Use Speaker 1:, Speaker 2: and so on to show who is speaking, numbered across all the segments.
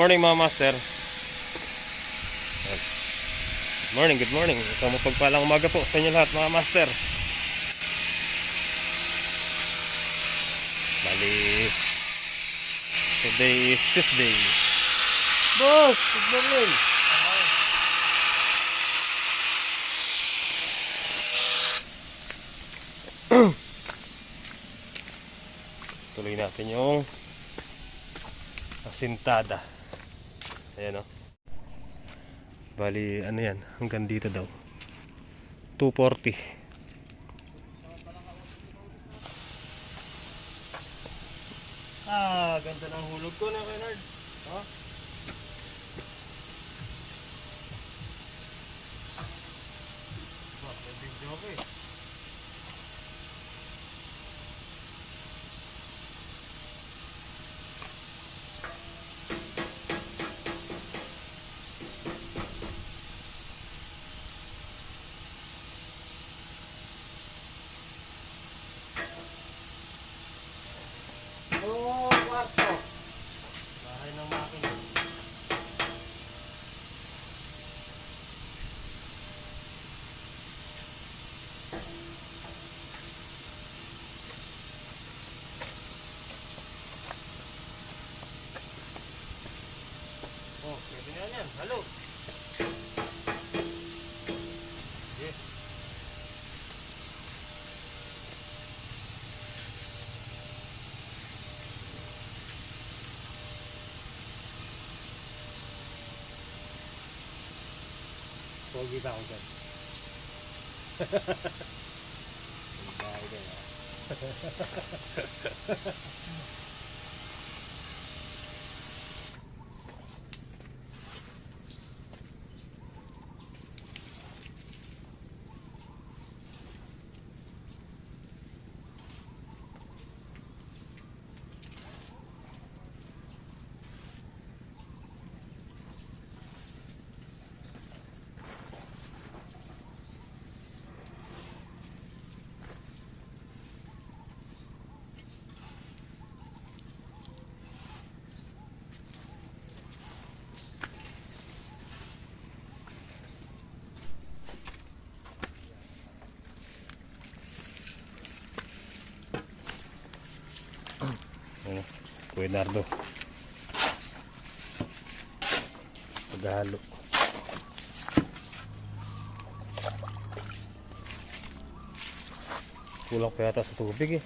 Speaker 1: morning mga master. Good morning. Isang mapagpalang umaga po sa inyo lahat mga master. Bali, today is Tuesday.
Speaker 2: Boss, good morning.
Speaker 1: Tuloy natin yung asintada. Ayan o. Bali, ano yan? Hanggang dito daw. 240. Ganda ng hulog ko na, Renard. Oh. Video ko eh.
Speaker 2: Kwarto.
Speaker 1: Bahay ng makina. Oh, pwede na yan. Halo. Yes. Pogi ba ako dyan? Bahay din ah. Kuya Nardo paghalo. Kulang pa yata sa tubig eh.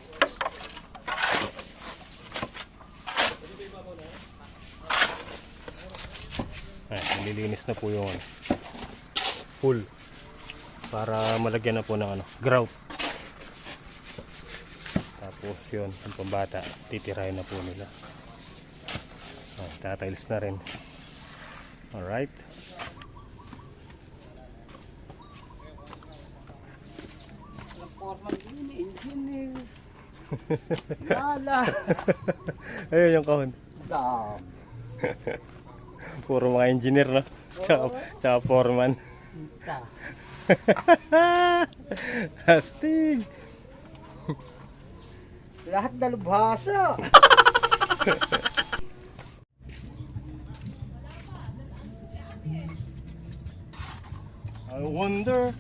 Speaker 1: Ay, nililinis na po yung pool para malagyan na po ng grout. Tapos yun, yung pambata, titirahin na po nila. Tatiles na rin. Alright.
Speaker 2: Engineer. Lala.
Speaker 1: Ayun yung kahon.
Speaker 2: Dam.
Speaker 1: Puro mga engineer, no? Tsaka foreman. Astig.
Speaker 2: Lahat na lubhasa.
Speaker 1: I wonder.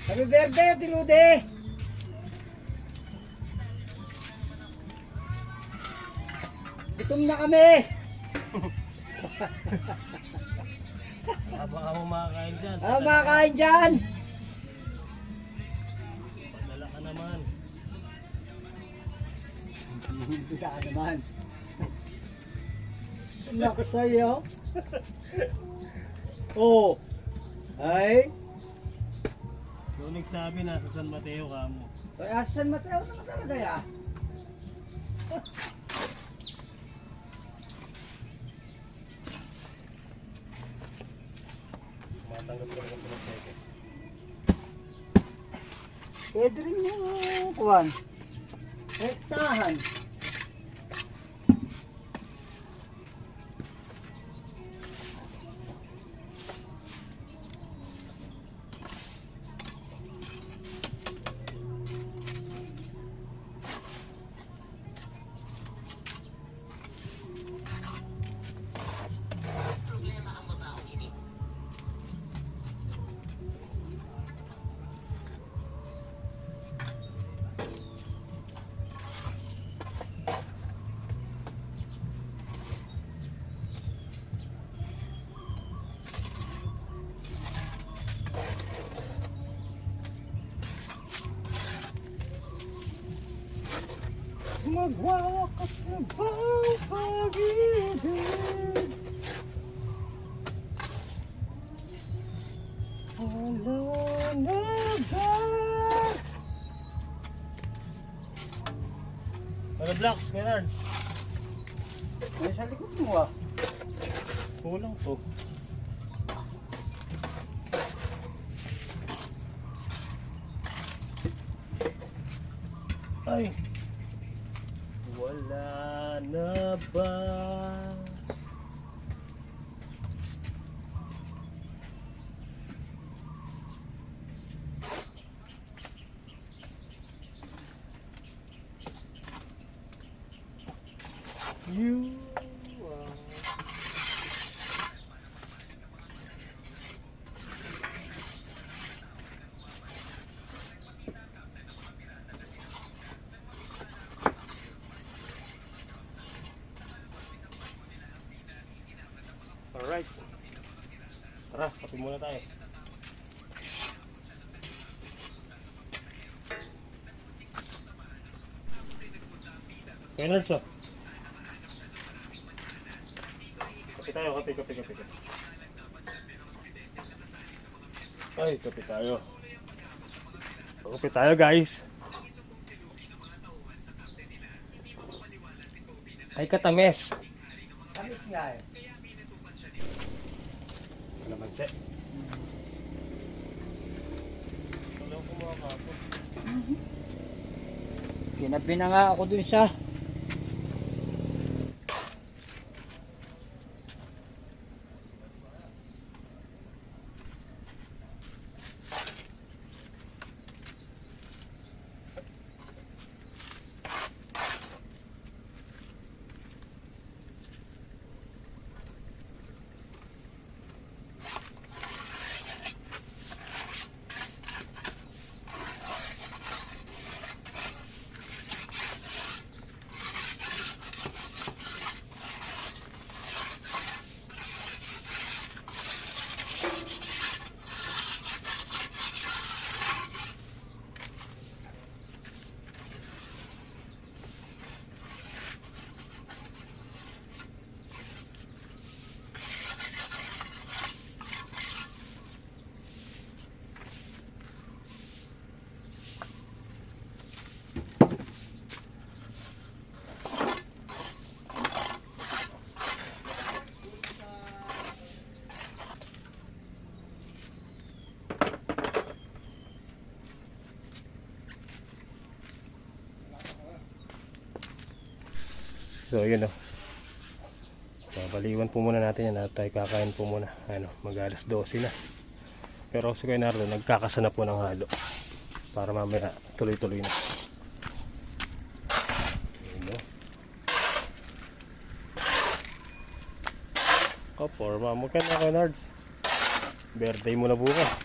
Speaker 2: Kami berde, tilude. Gutom na kami.
Speaker 1: Baka mo makakain dyan.
Speaker 2: Makain dyan.
Speaker 1: Padala ka naman.
Speaker 2: Bida ka naman. Naksayo. Oh. Ay.
Speaker 1: Doon nagsabi na sa San Mateo ka mo.
Speaker 2: Kaya San Mateo naman talaga ya.
Speaker 1: Matanggap ko rin ng cheque.
Speaker 2: Pwede rin yung kuwan. Rektahan. Magwawakas na bang pag-ibig? Wala na ba?
Speaker 1: Ano blocks, Bernard?
Speaker 2: May sa likod mo ah.
Speaker 1: Kulang to. Ay! Wala na ba? You are... Alright. Tara, kape muna tayo. Bernard siya. Kape tayo, kape. Ay, kape tayo. Kape tayo, guys. Ay, katamis.
Speaker 2: Tamis nga eh.
Speaker 1: Naman siya. Wala ko makakapot.
Speaker 2: Pinabi na nga ako dun sa
Speaker 1: So yun o. Baliwan po muna natin yan at tayo kakain po muna. Ano, mag-alas 12 na. Pero si Kuya Nardo nagkakasana po ng halo. Para mamaya tuloy-tuloy na. Yun o. Kaporma mo ka na, Kuya Nards. Birthday mo na bukas.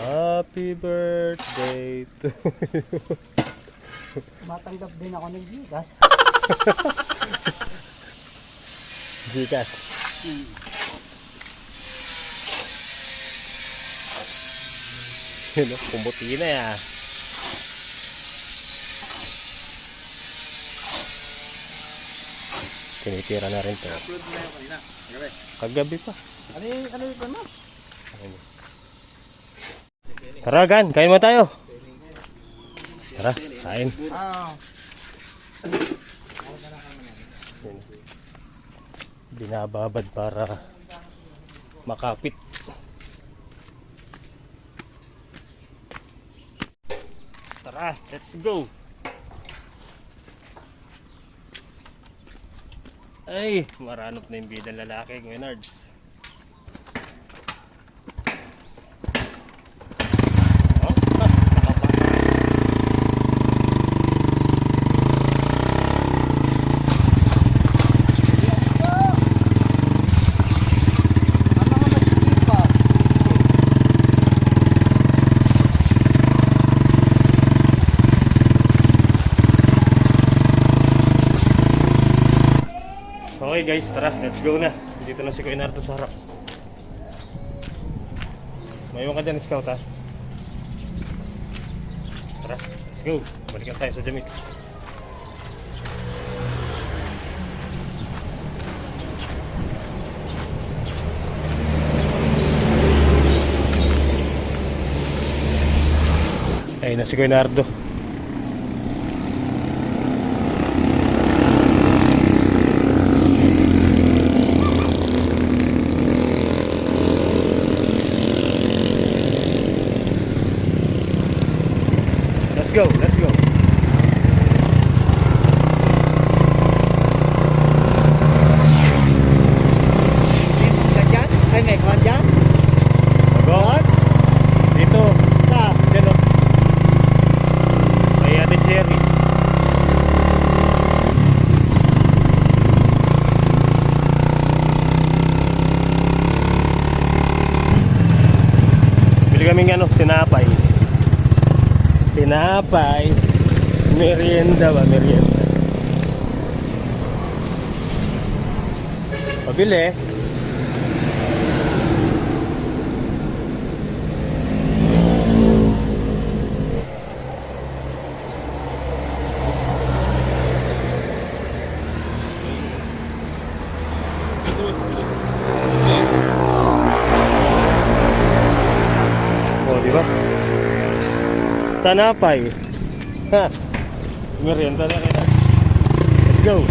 Speaker 1: Happy birthday to
Speaker 2: Matanggap din ako ng bigas.
Speaker 1: Gcash. Yun, pumuti na ya. Tinitira na rin to.
Speaker 3: Upload mo na yung kanina. Gabi.
Speaker 1: Kagabi pa.
Speaker 2: Ano yung mo?
Speaker 1: Tara, Gan, kain mo tayo. Tara, kain.
Speaker 2: Ah.
Speaker 1: Yun. Binababad para makapit. Tara, let's go. Ay, maranop na yung bidang lalaki, Gwenard. Oh, nakapa.
Speaker 2: Ang mga magsisipag.
Speaker 1: Okay guys, tara, let's go na. Dito na si Kuya Nardo sa harap. Mayroon ka dyan, scout ha. Tara, let's go. Balikan tayo sa Jamix. Ayun na si Kuya Nardo. Let's go, let's go.
Speaker 2: May buksan dyan? Ay, may kwan dyan?
Speaker 1: Go. Dito.
Speaker 2: Sa?
Speaker 1: Dyan o. May Ate Cherry. Bili kaming ano, tinapay. Tinapay. Merienda ba? Merienda. Pabili. Oh, di ba? Tanapay. Ha. Merienda na rin. Let's go.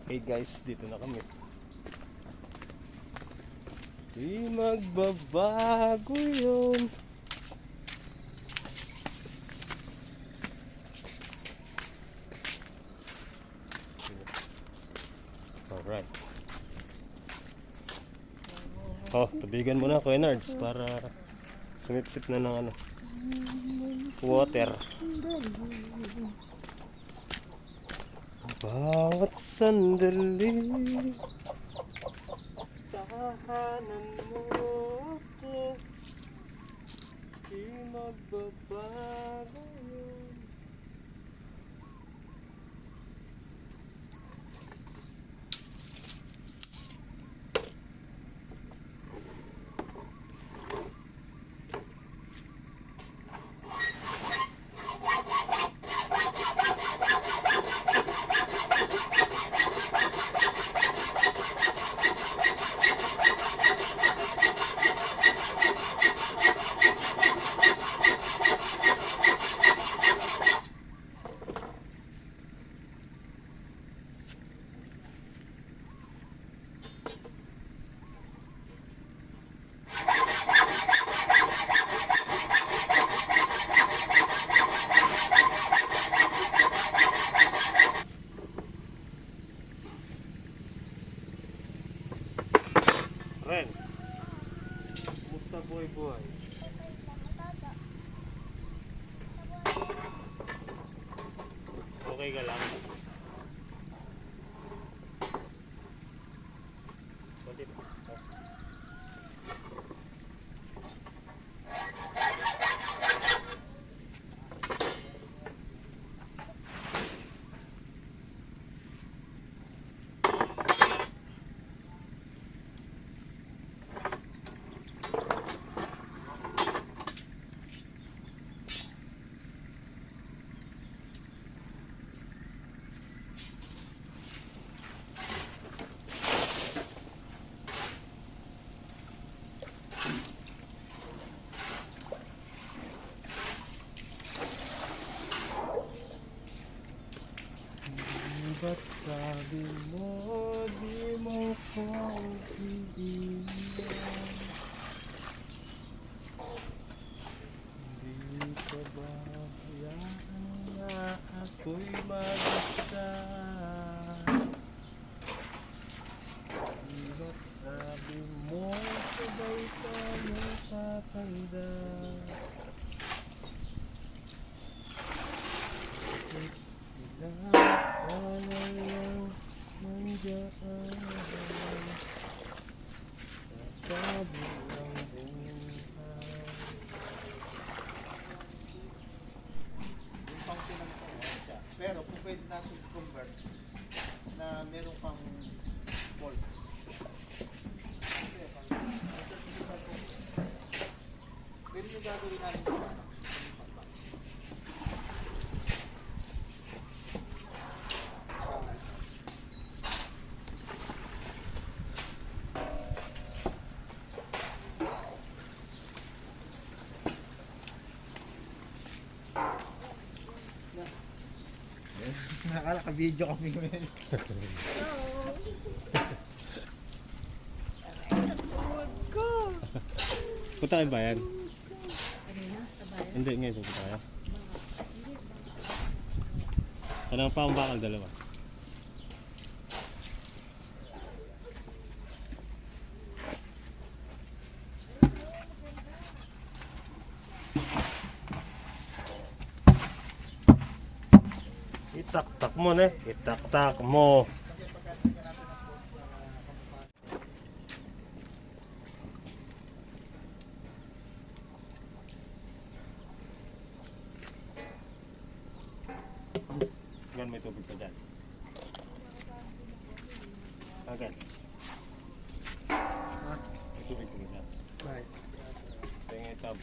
Speaker 1: Okay guys, dito na kami. Di magbabago yun. Alright. Oh, tubigan mo na Kuya Nards para sumipsip na ng ano, water. Bawat sandali tahanan mo ako, di magbabago yun. buhay. Okay ka lang. Konti pa. Ba't sabi mo di mo ko iiwan? Hindi ka ba hayaan na ako'y mag-isa? Ba't sabi mo sabay tayo tatanda?
Speaker 2: Pero kung pwede natin convert na meron pang volt. Pwede yung gagawin natin sa nakaka-video kami ngayon.
Speaker 1: Punta kayo bayan? Hindi, ngayon punta kayo. Anong pa ang bakal dalawa? Itak-tak mo na, itak-tak mo. Gan may tubig pa dyan. Agad. May tubig pa dyan.
Speaker 2: Right.
Speaker 1: Tingin itab.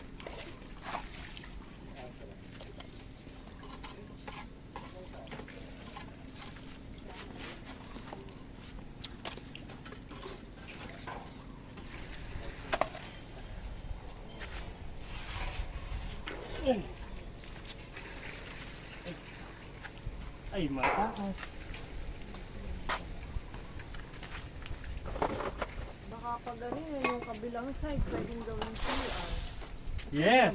Speaker 1: Ay, mataas.
Speaker 3: Baka pag ano yun, yung kabilang side, pwedeng gawing CR.
Speaker 1: Yes!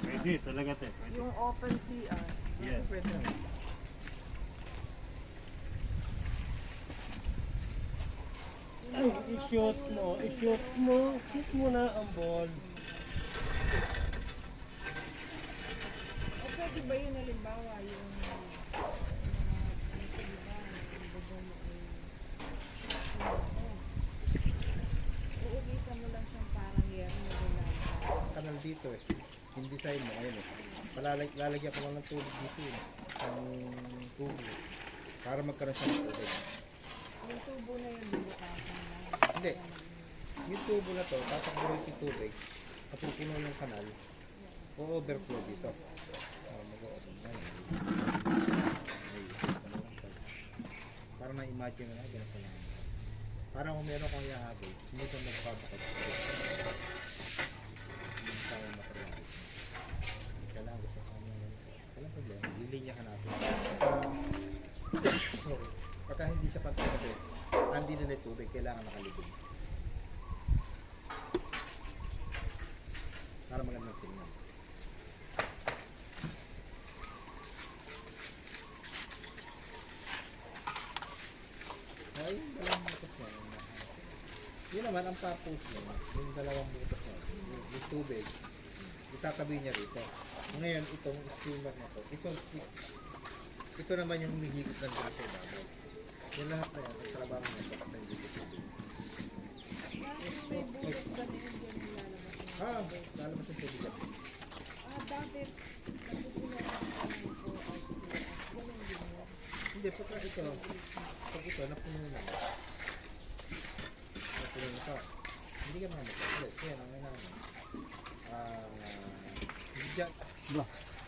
Speaker 1: Pwede, talaga te. Pwede.
Speaker 3: Yung open CR.
Speaker 1: Yes.
Speaker 2: Pwede na.
Speaker 1: Ay, i-shoot mo, i-shoot mo. Shoot mo na ang ball.
Speaker 3: O pwede ba yun halimbawa yung uugitan mo lang siyang parang yero na ginagawa.
Speaker 2: Kanal dito eh. Hindi sa'yo mo. Ayun eh. Lalagyan ko lang ng tubig dito eh. Ang tubo. Para magkaroon siya ng tubig.
Speaker 3: Yung tubo na yun, bubutasan lang.
Speaker 2: Hindi. Yung tubo na to, tatakbo yung tubig. Kapupuno ng kanal. O-overflow dito. Mag-o-open na yun. Para na-imagine na ganun pa lang. Parang kung meron kang ihahabol, hindi ka magpapakit. Hindi ka materialis. Kailangan gusto ka naman. Walang problema. Lilinya ka natin. Pagka hindi siya pagkakabit, hindi na may tubig, kailangan nakalibig. Para magandang tingnan. Ay, yung dalawang butas na yun. Yun naman ang purpose mo. Yung dalawang butas na yun. yung tubig, itatabi niya rito. Ngayon, itong steamer na to, ito naman yung humihigit ng gas sa ibabaw. Yung lahat na yan, ang trabaho niya, bakit na hindi tubig.
Speaker 3: May bulok ba na yun dyan nilalabas?
Speaker 2: Lalabas yung tubig yan.
Speaker 3: Dati, nagpupularan ka ng 4 hours. Ganun din yun.
Speaker 2: Hindi, pag ito, napuno na. Napuno na ito. Hindi ka mamatay ulit. Kaya naman naman. Hindi dyan.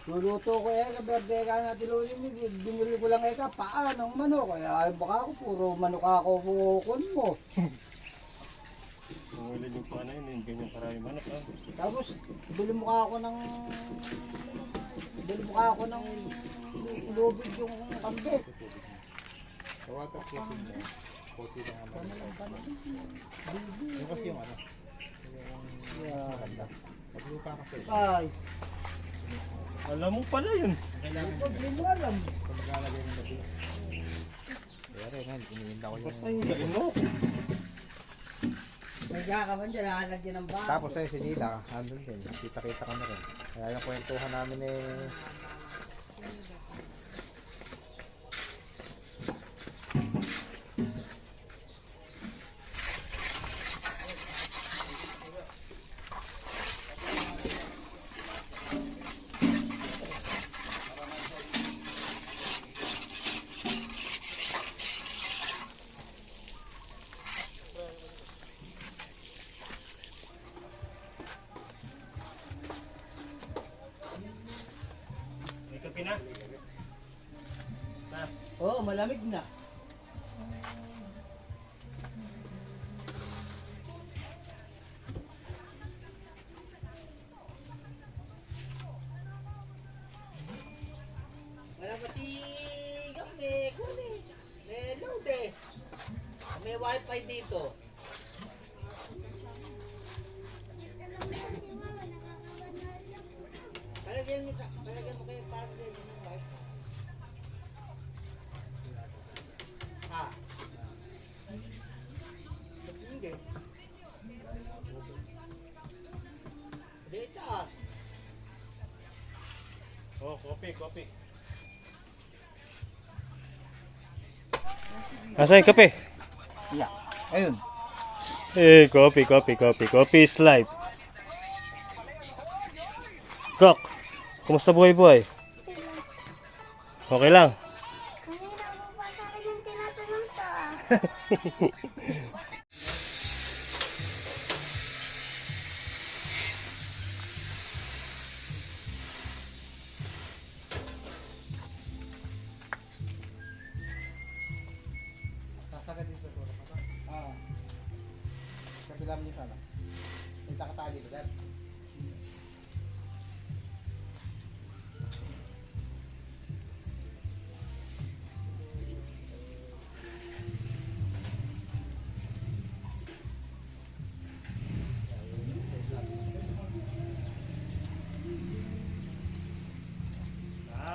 Speaker 4: Luluto ko yan, naberdeka na tilunin mo, binili ko lang eka, paanong manok, kaya ay baka ako, puro manok ako bukon mo.
Speaker 1: Mangulid yung paano yun, yung ganyan karami manok.
Speaker 4: Tapos, bili mo ka ako ng lubid yung kambit.
Speaker 2: Sa waterproofing mo, puti lang naman. Yung kasi yung ano, yung mas maganda. Pag lupa kasi,
Speaker 4: Ay,
Speaker 1: Alam mo pala yun.
Speaker 2: kailangan
Speaker 4: huwag din mo alam.
Speaker 2: kung maglalagay ng gabi. Kaya rin, iniinda ko yung...
Speaker 1: Ay, ano?
Speaker 4: Nagkakaman dyan, nakalagyan ng bago.
Speaker 2: Tapos ay si Nila, andun din. Kita-kita ka na rin. Kaya yung kwentuhan namin eh...
Speaker 1: May kape na?
Speaker 4: Oo, malamig na. Wala pa si Gabi, kunin. May load eh. May wifi dito. Palagyan mo kayo para sa yung wifi. Ha? Hindi. Dito.
Speaker 1: Oh, kopi. Asa yung kape?
Speaker 4: Yeah. Ayun.
Speaker 1: Kopi. Kopi is life. Kok, kumusta buhay? Okay lang.
Speaker 5: Kanina mo pa sa akin yung tinatanong to ah.
Speaker 2: Sasagad din sa surat ka. Kabilang niya sana. May takatali ko dyan.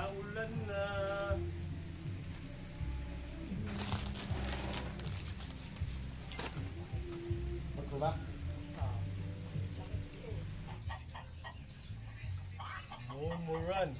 Speaker 1: Ulan na.
Speaker 2: Magkuba?
Speaker 1: Umuran.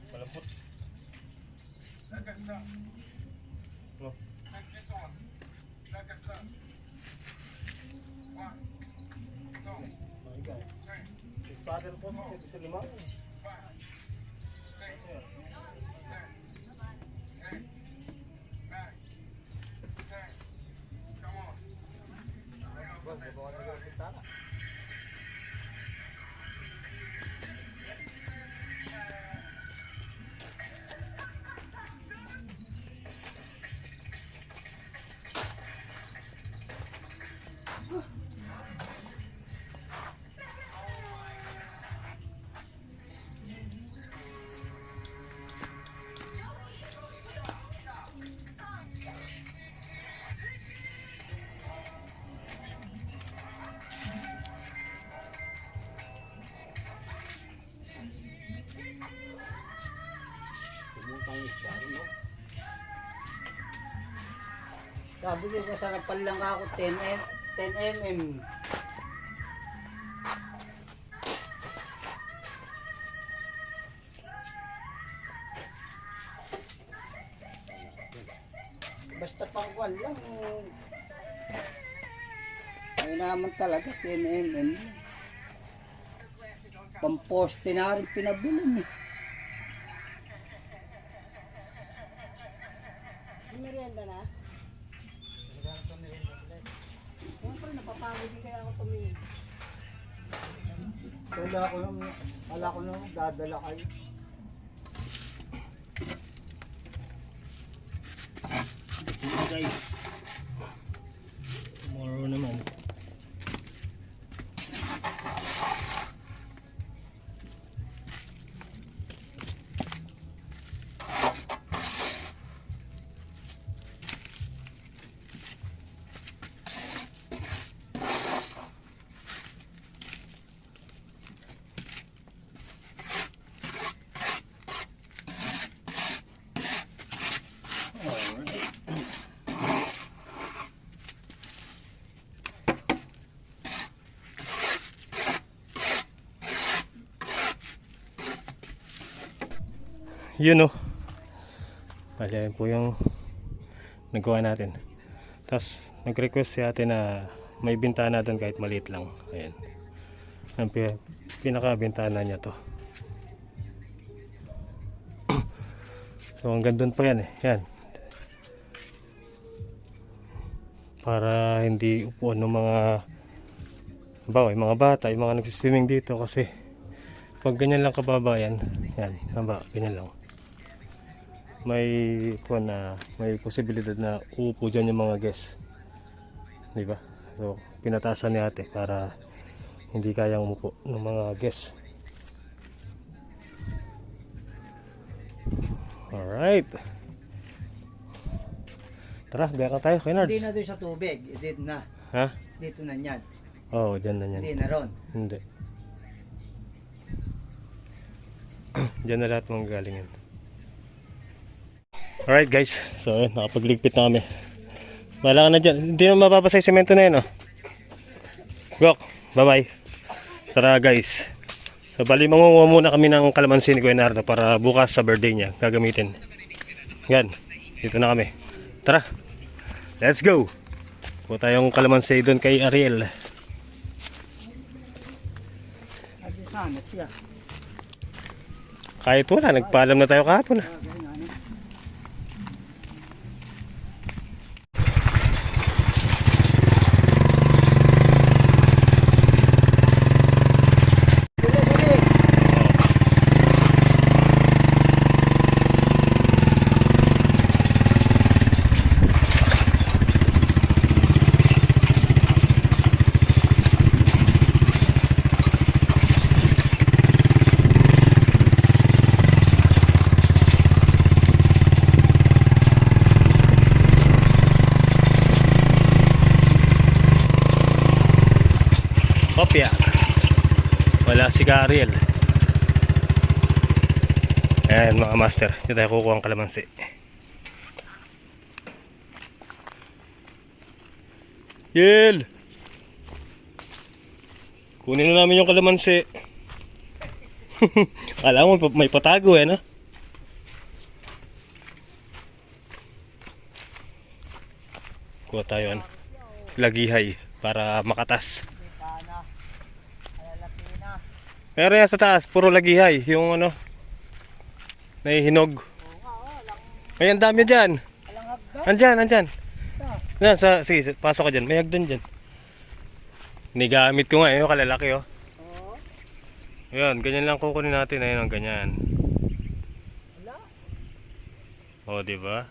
Speaker 1: Malambot. No.
Speaker 2: Father po sa limang.
Speaker 4: Sabi ko kasarapan lang ako 10 mm. Basta pangkuan lang. Ay naman talaga 10 mm. Pamposte na rin pinabili.
Speaker 3: May merienda na? Siyempre, napapagod din kaya ako tumingin.
Speaker 4: Wala ko nung dadala kayo.
Speaker 1: Guys, tomorrow naman. Yun, oh. Ayan po yung nagawa natin. Tapos nag-request si ate na may bintana doon kahit maliit lang. Ayan. Ang pinaka-bintana niya to. So hanggang doon pa yan eh. Yan. Para hindi upuan ng mga yung mga bata, yung mga nagsiswimming dito kasi pag ganyan lang kababa yan, ganyan lang. May posibilidad na uupo dyan yung mga guests, di ba? So pinatasan ni ate para hindi kayang umupo ng mga guests. Alright, tara, biyak na tayo, Kenards.
Speaker 4: Hindi na doon sa tubig. Dito na.
Speaker 1: Ha?
Speaker 4: Dito na yan.
Speaker 1: Oo, dyan na yan.
Speaker 4: Hindi na ron.
Speaker 1: Hindi. Dyan na lahat mga galingan. Alright guys, so nakapagligpit na kami. Wala ka na dyan. Hindi na mapapasay semento na yun, oh. Gok, bye bye. Tara guys. So bali mangunguha muna kami ng kalamansi ni Kuya Nardo para bukas sa birthday niya gagamitin. Yan, dito na kami. Tara, let's go. Kuha tayong kalamansi doon kay Ariel.
Speaker 4: Adi sana siya.
Speaker 1: Kahit wala, nagpaalam na tayo kahapon. Kopya. Wala si Ariel. Ayan mga master, dito tayo kukuha ang kalamansi. Yel! Kunin na namin yung kalamansi. Alam mo, may patago eh, no? Kuha tayo, ano? Lagihay para makatas. Pero yan sa taas, puro lagihay. Yung ano, nahihinog. Ayan, dami dyan. Andyan. Yan, sige, pasok ka dyan. May hagdan dyan. Nigamit ko nga, yung kalalaki, oh. Ayan, ganyan lang kukunin natin. Ayan, ang ganyan. O, diba?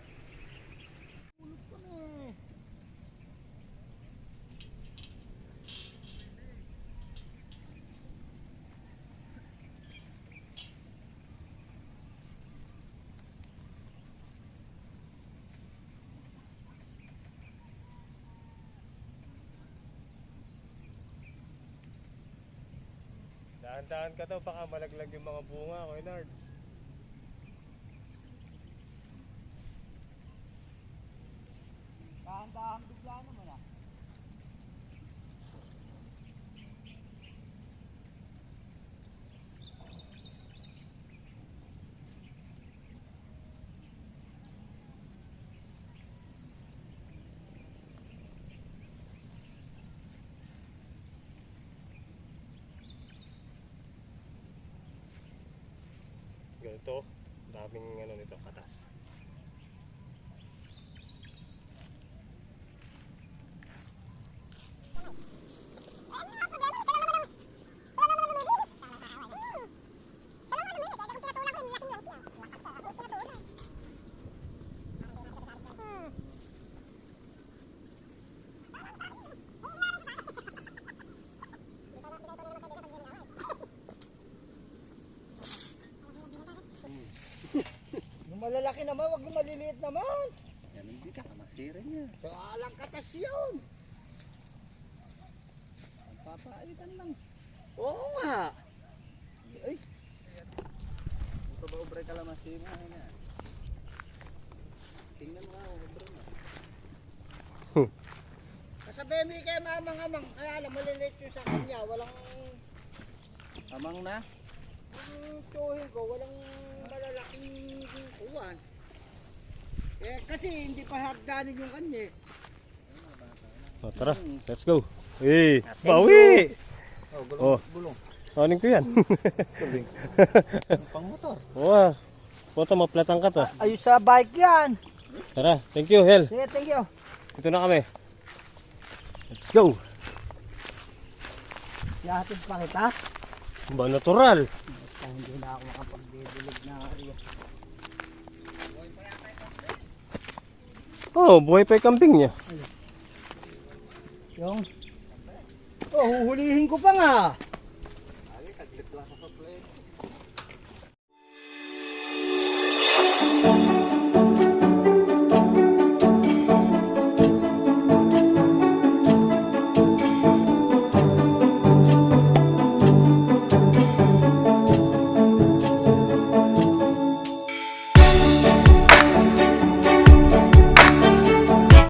Speaker 1: Dahan-dahan ka daw, baka malaglag yung mga bunga, Koynard.
Speaker 4: Dahan-dahan biglaan naman ah.
Speaker 1: Ganito, daming ano nito, katas.
Speaker 4: Yung malalaki naman, wag yung maliliit naman.
Speaker 2: Yan hindi ka, masirin niya.
Speaker 4: So, alang katas yun. Ang papaitan lang. Oo nga. Ay,
Speaker 2: Ito ba ubre kalamansi mo? Ano? Tingnan mo nga, ubre mo.
Speaker 4: kasabi mo kay mamang-amang. Kaya alam, maliliit yung sa kanya. Walang,
Speaker 2: Amang na?
Speaker 4: ang tuhin ko, walang malalaking kuwan. Eh, kasi hindi pa hagdanin yung kanya eh.
Speaker 1: O, tara, let's go. Eh, bawi!
Speaker 2: Oh,
Speaker 1: Oh.
Speaker 2: bulong.
Speaker 1: Kunin ko yan.
Speaker 2: Pang motor.
Speaker 1: Wow, punta maplatang ka to.
Speaker 4: Ayos sa bike yan.
Speaker 1: Tara, thank you, Hel.
Speaker 4: Sige, thank you.
Speaker 1: Ito na kami. Let's go.
Speaker 4: Yahatid pa kita.
Speaker 1: Ba natural.
Speaker 4: Hindi na ako makapagbibilig na area.
Speaker 1: Oh, buhay pa yung kambing niya.
Speaker 4: Yung... Oh, huhulihin ko pa nga.
Speaker 2: Ay, taglit lang.